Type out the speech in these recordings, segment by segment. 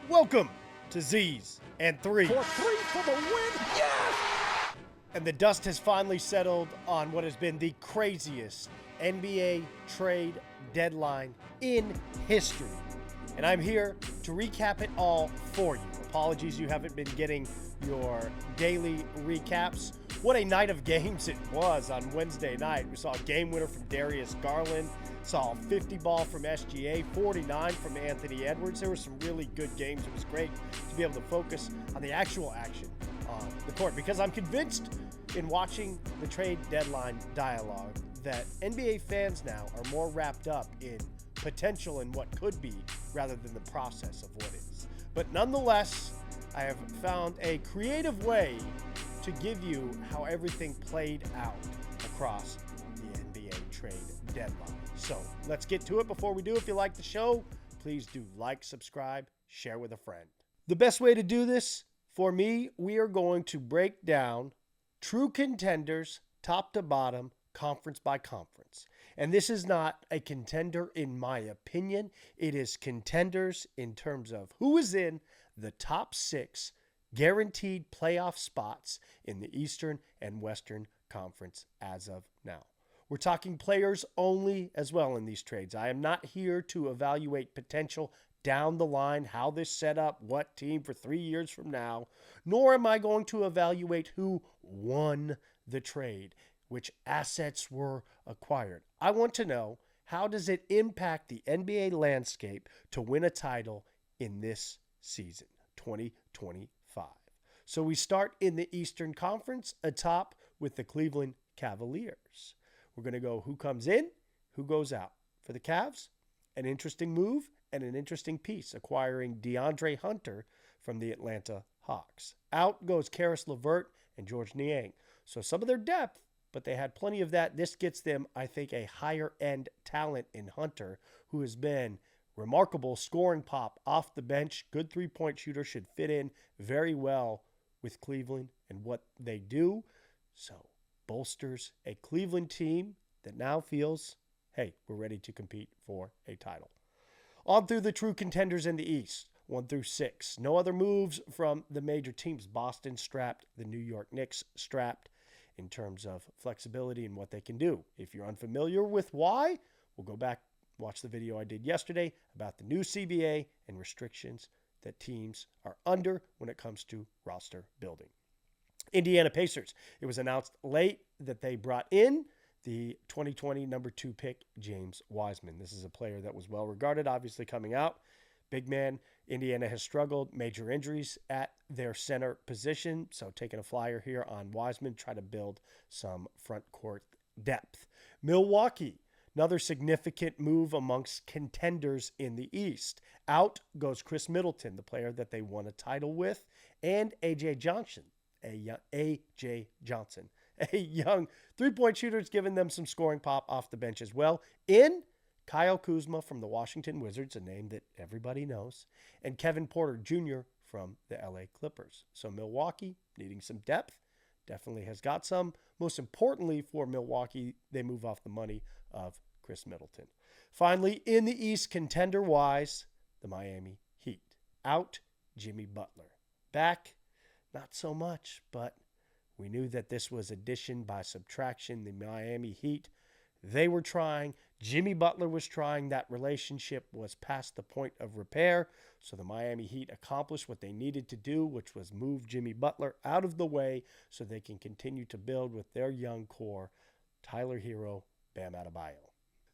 Welcome to Z's and 3. For 3 for the win. Yes! And the dust has finally settled on what has been the craziest NBA trade deadline in history. And I'm here to recap it all for you. Apologies you haven't been getting your daily recaps. What a night of games it was on Wednesday night. We saw a game winner from Darius Garland, saw a 50 ball from SGA, 49 from Anthony Edwards. There were some really good games. It was great to be able to focus on the actual action on the court because I'm convinced in watching the trade deadline dialogue that NBA fans now are more wrapped up in potential and what could be rather than the process of what is. But nonetheless, I have found a creative way to give you how everything played out across the NBA trade deadline. So let's get to it. Before we do, if you like the show, please do like, subscribe, share with a friend. The best way to do this, for me, we are going to break down true contenders, top to bottom, conference by conference. And this is not a contender in my opinion. It is contenders in terms of who is in the top 6 guaranteed playoff spots in the Eastern and Western Conference as of now. We're talking players only as well in these trades. I am not here to evaluate potential down the line, how this set up, what team for 3 years from now, nor am I going to evaluate who won the trade, which assets were acquired. I want to know, how does it impact the NBA landscape to win a title in this season, 2025? So we start in the Eastern Conference atop with the Cleveland Cavaliers. We're going to go who comes in, who goes out. For the Cavs, an interesting move and an interesting piece, acquiring DeAndre Hunter from the Atlanta Hawks. Out goes Karis LeVert and George Niang. So some of their depth, but they had plenty of that. This gets them, I think, a higher-end talent in Hunter, who has been remarkable scoring pop off the bench. Good three-point shooter, should fit in very well with Cleveland and what they do. So bolsters a Cleveland team that now feels, hey, we're ready to compete for a title. On through the true contenders in the East, 1 through 6. No other moves from the major teams. Boston strapped, the New York Knicks strapped in terms of flexibility and what they can do. If you're unfamiliar with why, we'll go back, watch the video I did yesterday about the new CBA and restrictions that teams are under when it comes to roster building. Indiana Pacers. It was announced late that they brought in the 2020 number 2 pick, James Wiseman. This is a player that was well regarded, obviously coming out. Big man. Indiana has struggled, major injuries at their center position. So taking a flyer here on Wiseman, try to build some front court depth. Milwaukee. Another significant move amongst contenders in the East. Out goes Chris Middleton, the player that they won a title with, and A.J. Johnson. A.J. Johnson, a young three-point shooter, has given them some scoring pop off the bench as well. In Kyle Kuzma from the Washington Wizards, a name that everybody knows, and Kevin Porter Jr. from the L.A. Clippers. So Milwaukee, needing some depth, definitely has got some. Most importantly for Milwaukee, they move off the money of Chris Middleton. Finally, in the East, contender-wise, the Miami Heat. Out, Jimmy Butler. Back, not so much, but we knew that this was addition by subtraction. The Miami Heat, they were trying. Jimmy Butler was trying. That relationship was past the point of repair. So the Miami Heat accomplished what they needed to do, which was move Jimmy Butler out of the way so they can continue to build with their young core, Tyler Hero, Bam Adebayo.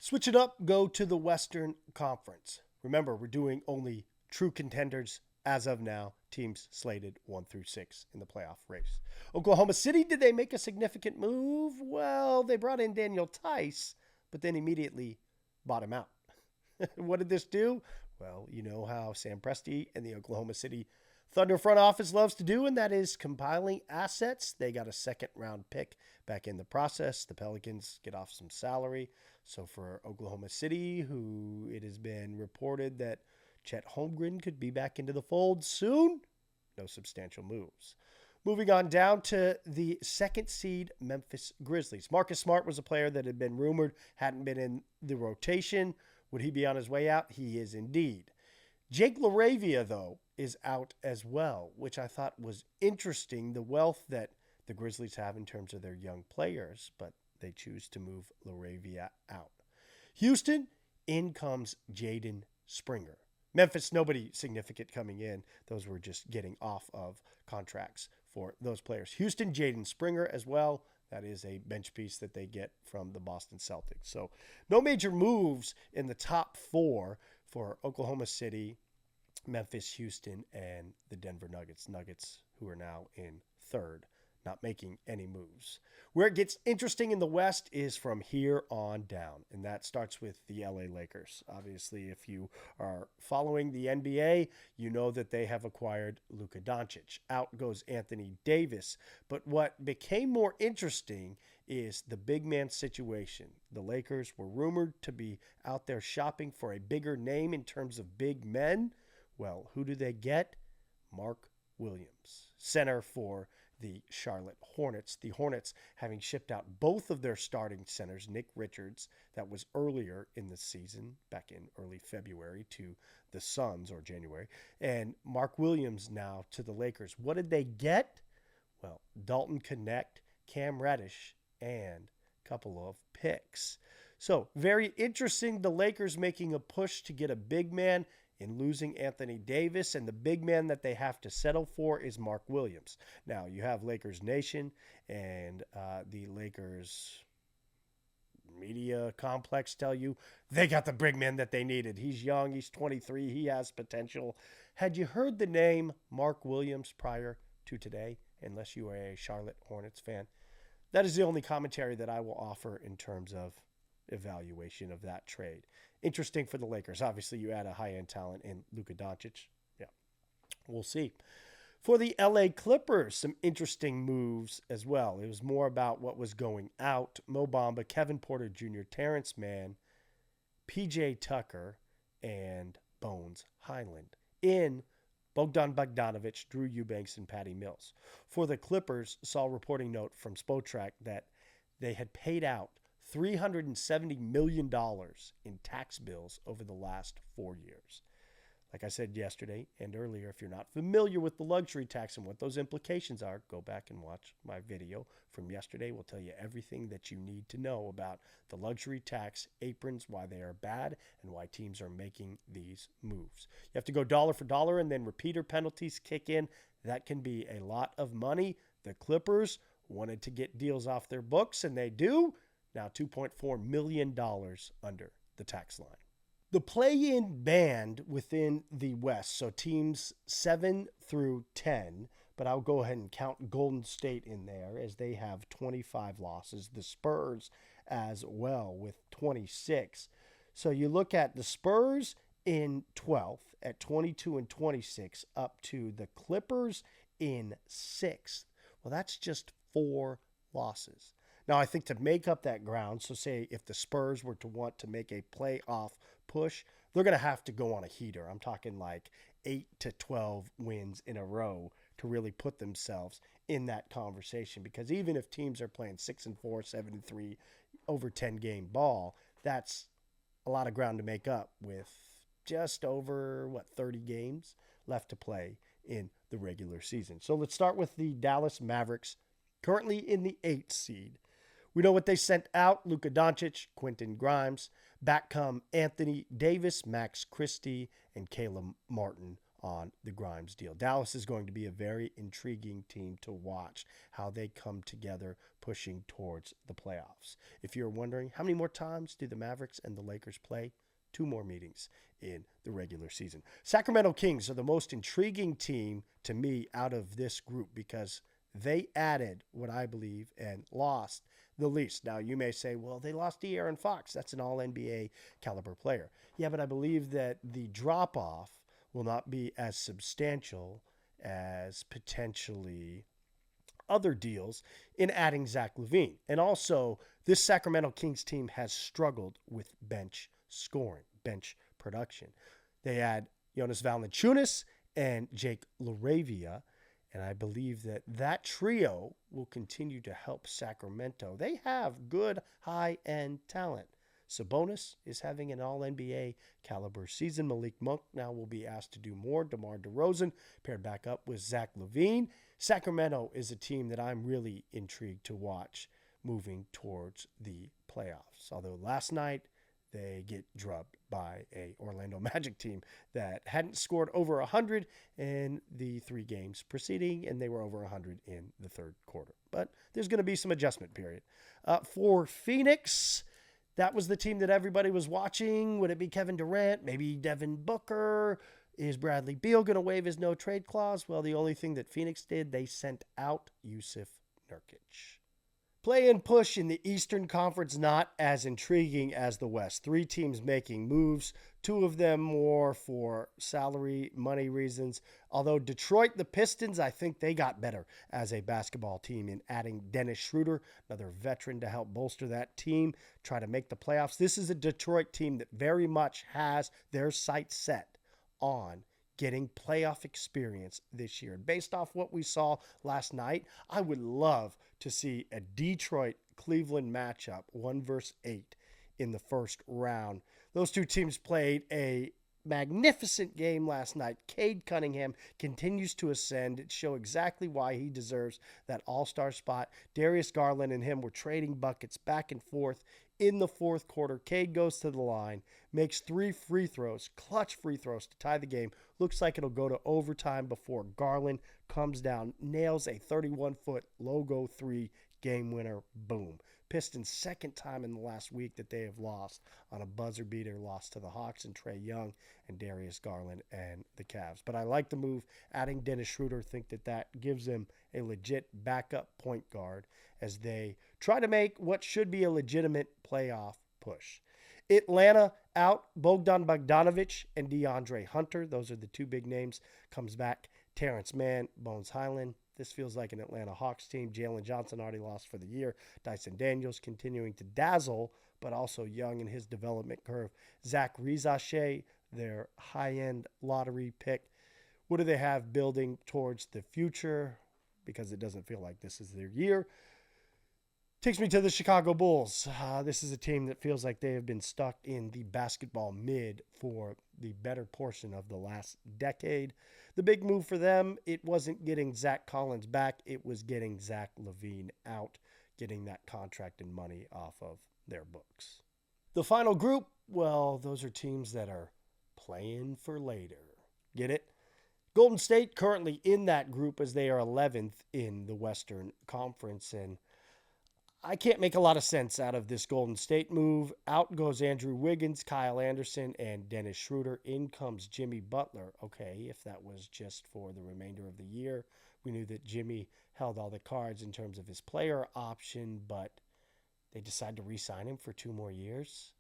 Switch it up, go to the Western Conference. Remember, we're doing only true contenders as of now, teams slated 1 through 6 in the playoff race. Oklahoma City, did they make a significant move? Well, they brought in Daniel Tice, but then immediately bought him out. What did this do? Well, you know how Sam Presti and the Oklahoma City Thunder front office loves to do, and that is compiling assets. They got a second-round pick back in the process. The Pelicans get off some salary. So for Oklahoma City, who it has been reported that Chet Holmgren could be back into the fold soon. No substantial moves. Moving on down to the second seed Memphis Grizzlies. Marcus Smart was a player that had been rumored, hadn't been in the rotation. Would he be on his way out? He is indeed. Jake LaRavia, though, is out as well, which I thought was interesting, the wealth that the Grizzlies have in terms of their young players, but they choose to move LaRavia out. Houston, in comes Jaden Springer. Memphis, nobody significant coming in. Those were just getting off of contracts for those players. Houston, Jaden Springer as well. That is a bench piece that they get from the Boston Celtics. So no major moves in the top four for Oklahoma City, Memphis, Houston, and the Denver Nuggets. Nuggets, who are now in third, not making any moves. Where it gets interesting in the West is from here on down, and that starts with the LA Lakers. Obviously, if you are following the NBA, you know that they have acquired Luka Doncic. Out goes Anthony Davis. But what became more interesting is the big man situation. The Lakers were rumored to be out there shopping for a bigger name in terms of big men. Well, who do they get? Mark Williams, center for the Charlotte Hornets. The Hornets having shipped out both of their starting centers, Nick Richards, that was earlier in the season, back in early February, to the Suns, or January, and Mark Williams now to the Lakers. What did they get? Well, Dalton Knecht, Cam Reddish, and a couple of picks. So very interesting, the Lakers making a push to get a big man in losing Anthony Davis, and the big man that they have to settle for is Mark Williams. Now, you have Lakers Nation and the Lakers media complex tell you they got the big man that they needed. He's young, he's 23, he has potential. Had you heard the name Mark Williams prior to today, unless you are a Charlotte Hornets fan? That is the only commentary that I will offer in terms of evaluation of that trade. Interesting for the Lakers. Obviously, you add a high-end talent in Luka Doncic. Yeah, we'll see. For the LA Clippers, some interesting moves as well. It was more about what was going out. Mo Bamba, Kevin Porter Jr., Terrence Mann, PJ Tucker, and Bones Highland. In Bogdan Bogdanovic, Drew Eubanks, and Patty Mills. For the Clippers, saw a reporting note from Spotrac that they had paid out $370 million in tax bills over the last 4 years. Like I said yesterday and earlier, if you're not familiar with the luxury tax and what those implications are, go back and watch my video from yesterday. We'll tell you everything that you need to know about the luxury tax aprons, why they are bad, and why teams are making these moves. You have to go dollar for dollar, and then repeater penalties kick in. That can be a lot of money. The Clippers wanted to get deals off their books, and they do. Now $2.4 million under the tax line. The play-in band within the West, so teams 7 through 10, but I'll go ahead and count Golden State in there as they have 25 losses. The Spurs as well with 26. So you look at the Spurs in 12th at 22 and 26 up to the Clippers in 6th. Well, that's just 4 losses. Now, I think to make up that ground, so say if the Spurs were to want to make a playoff push, they're going to have to go on a heater. I'm talking like 8 to 12 wins in a row to really put themselves in that conversation. Because even if teams are playing 6-4, 7-3, over 10-game ball, that's a lot of ground to make up with just over, 30 games left to play in the regular season. So let's start with the Dallas Mavericks, currently in the 8th seed. We know what they sent out: Luka Doncic, Quentin Grimes. Back come Anthony Davis, Max Christie, and Caleb Martin on the Grimes deal. Dallas is going to be a very intriguing team to watch, how they come together pushing towards the playoffs. If you're wondering, how many more times do the Mavericks and the Lakers play? 2 more meetings in the regular season. Sacramento Kings are the most intriguing team to me out of this group because they added what I believe and lost the least. Now, you may say, well, they lost De'Aaron Fox. That's an all-NBA caliber player. Yeah, but I believe that the drop-off will not be as substantial as potentially other deals in adding Zach LaVine. And also, this Sacramento Kings team has struggled with bench scoring, bench production. They add Jonas Valanciunas and Jake LaRavia, and I believe that that trio will continue to help Sacramento. They have good high-end talent. Sabonis is having an all-NBA caliber season. Malik Monk now will be asked to do more. DeMar DeRozan paired back up with Zach LaVine. Sacramento is a team that I'm really intrigued to watch moving towards the playoffs. Although last night they get drubbed by a Orlando Magic team that hadn't scored over 100 in the 3 games preceding, and they were over 100 in the third quarter. But there's going to be some adjustment period. For Phoenix, that was the team that everybody was watching. Would it be Kevin Durant? Maybe Devin Booker? Is Bradley Beal going to waive his no-trade clause? Well, the only thing that Phoenix did, they sent out Yusuf Nurkic. Play and push in the Eastern Conference, not as intriguing as the West. 3 teams making moves, 2 of them more for salary, money reasons. Although Detroit, the Pistons, I think they got better as a basketball team in adding Dennis Schroeder, another veteran, to help bolster that team, try to make the playoffs. This is a Detroit team that very much has their sights set on getting playoff experience this year. And based off what we saw last night, I would love to see a Detroit-Cleveland matchup, 1 versus 8 in the first round. Those 2 teams played a magnificent game last night. Cade Cunningham continues to ascend. It shows exactly why he deserves that all-star spot. Darius Garland and him were trading buckets back and forth in the fourth quarter. Cade goes to the line, makes 3 free throws, clutch free throws to tie the game. Looks like it'll go to overtime before Garland comes down, nails a 31-foot logo 3 game winner. Boom. Pistons' second time in the last week that they have lost on a buzzer beater, lost to the Hawks and Trae Young and Darius Garland and the Cavs. But I like the move, adding Dennis Schroeder. Think that gives them a legit backup point guard as they try to make what should be a legitimate playoff push. Atlanta out Bogdan Bogdanovic and DeAndre Hunter. Those are the 2 big names. Comes back Terrence Mann, Bones Highland. This feels like an Atlanta Hawks team. Jalen Johnson already lost for the year. Dyson Daniels continuing to dazzle, but also young in his development curve. Zach Rizache, their high-end lottery pick. What do they have building towards the future? Because it doesn't feel like this is their year. Takes me to the Chicago Bulls. This is a team that feels like they have been stuck in the basketball mid for the better portion of the last decade. The big move for them, it wasn't getting Zach Collins back. It was getting Zach LaVine out, getting that contract and money off of their books. The final group, well, those are teams that are playing for later. Get it? Golden State currently in that group as they are 11th in the Western Conference, and I can't make a lot of sense out of this Golden State move. Out goes Andrew Wiggins, Kyle Anderson, and Dennis Schroeder. In comes Jimmy Butler. Okay, if that was just for the remainder of the year, we knew that Jimmy held all the cards in terms of his player option, but they decide to re-sign him for 2 more years.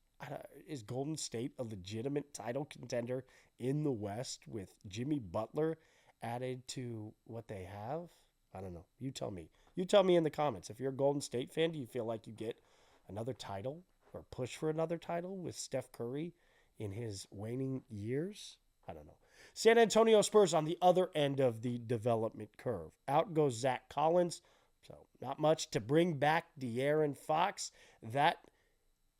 Is Golden State a legitimate title contender in the West with Jimmy Butler added to what they have? I don't know. You tell me. You tell me in the comments. If you're a Golden State fan, do you feel like you get another title or push for another title with Steph Curry in his waning years? I don't know. San Antonio Spurs on the other end of the development curve. Out goes Zach Collins. So not much to bring back De'Aaron Fox. That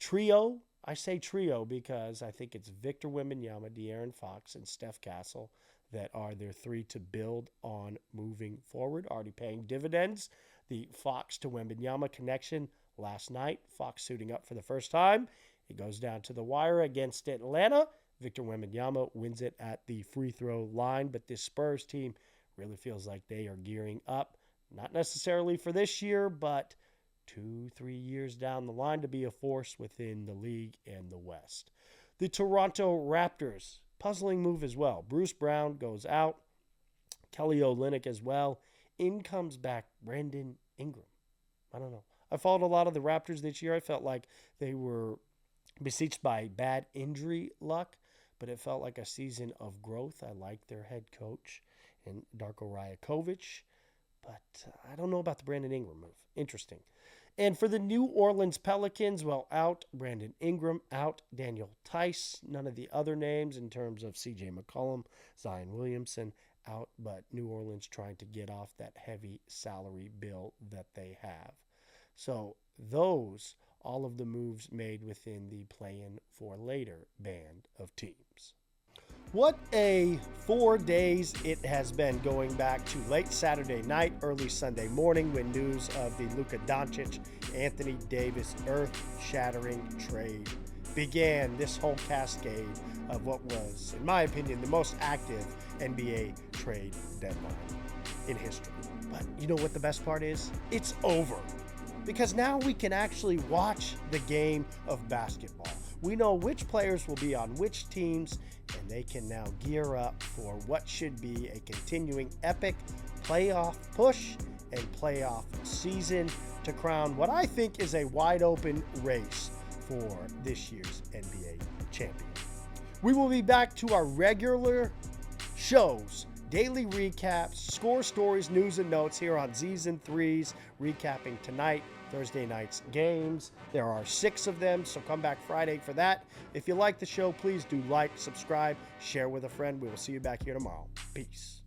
trio, I say trio because I think it's Victor Wembanyama, De'Aaron Fox, and Steph Castle that are their 3 to build on moving forward, already paying dividends. The Fox to Wembanyama connection last night, Fox suiting up for the first time. It goes down to the wire against Atlanta. Victor Wembanyama wins it at the free throw line, but this Spurs team really feels like they are gearing up, not necessarily for this year, but 2-3 years down the line to be a force within the league and the West. The Toronto Raptors, puzzling move as well. Bruce Brown goes out. Kelly Olynyk as well. In comes back Brandon Ingram. I don't know. I followed a lot of the Raptors this year. I felt like they were besieged by bad injury luck, but it felt like a season of growth. I like their head coach and Darko Rajakovic, but I don't know about the Brandon Ingram move. Interesting. And for the New Orleans Pelicans, well, out Brandon Ingram, out Daniel Tice. None of the other names in terms of C.J. McCollum, Zion Williamson, out, but New Orleans trying to get off that heavy salary bill that they have. So those all of the moves made within the play-in for later band of teams. What a 4 days it has been, going back to late Saturday night, early Sunday morning, when news of the Luka Doncic, Anthony Davis earth-shattering trade began. This whole cascade of what was, in my opinion, the most active NBA trade deadline in history. But you know what the best part is? It's over. Because now we can actually watch the game of basketball. We know which players will be on which teams, and they can now gear up for what should be a continuing epic playoff push and playoff season to crown what I think is a wide open race for this year's NBA champion. We will be back to our regular shows, daily recaps, score stories, news, and notes here on Z's and Threes, recapping tonight, Thursday night's games. There are 6 of them, so come back Friday for that. If you like the show, please do like, subscribe, share with a friend. We will see you back here tomorrow. Peace.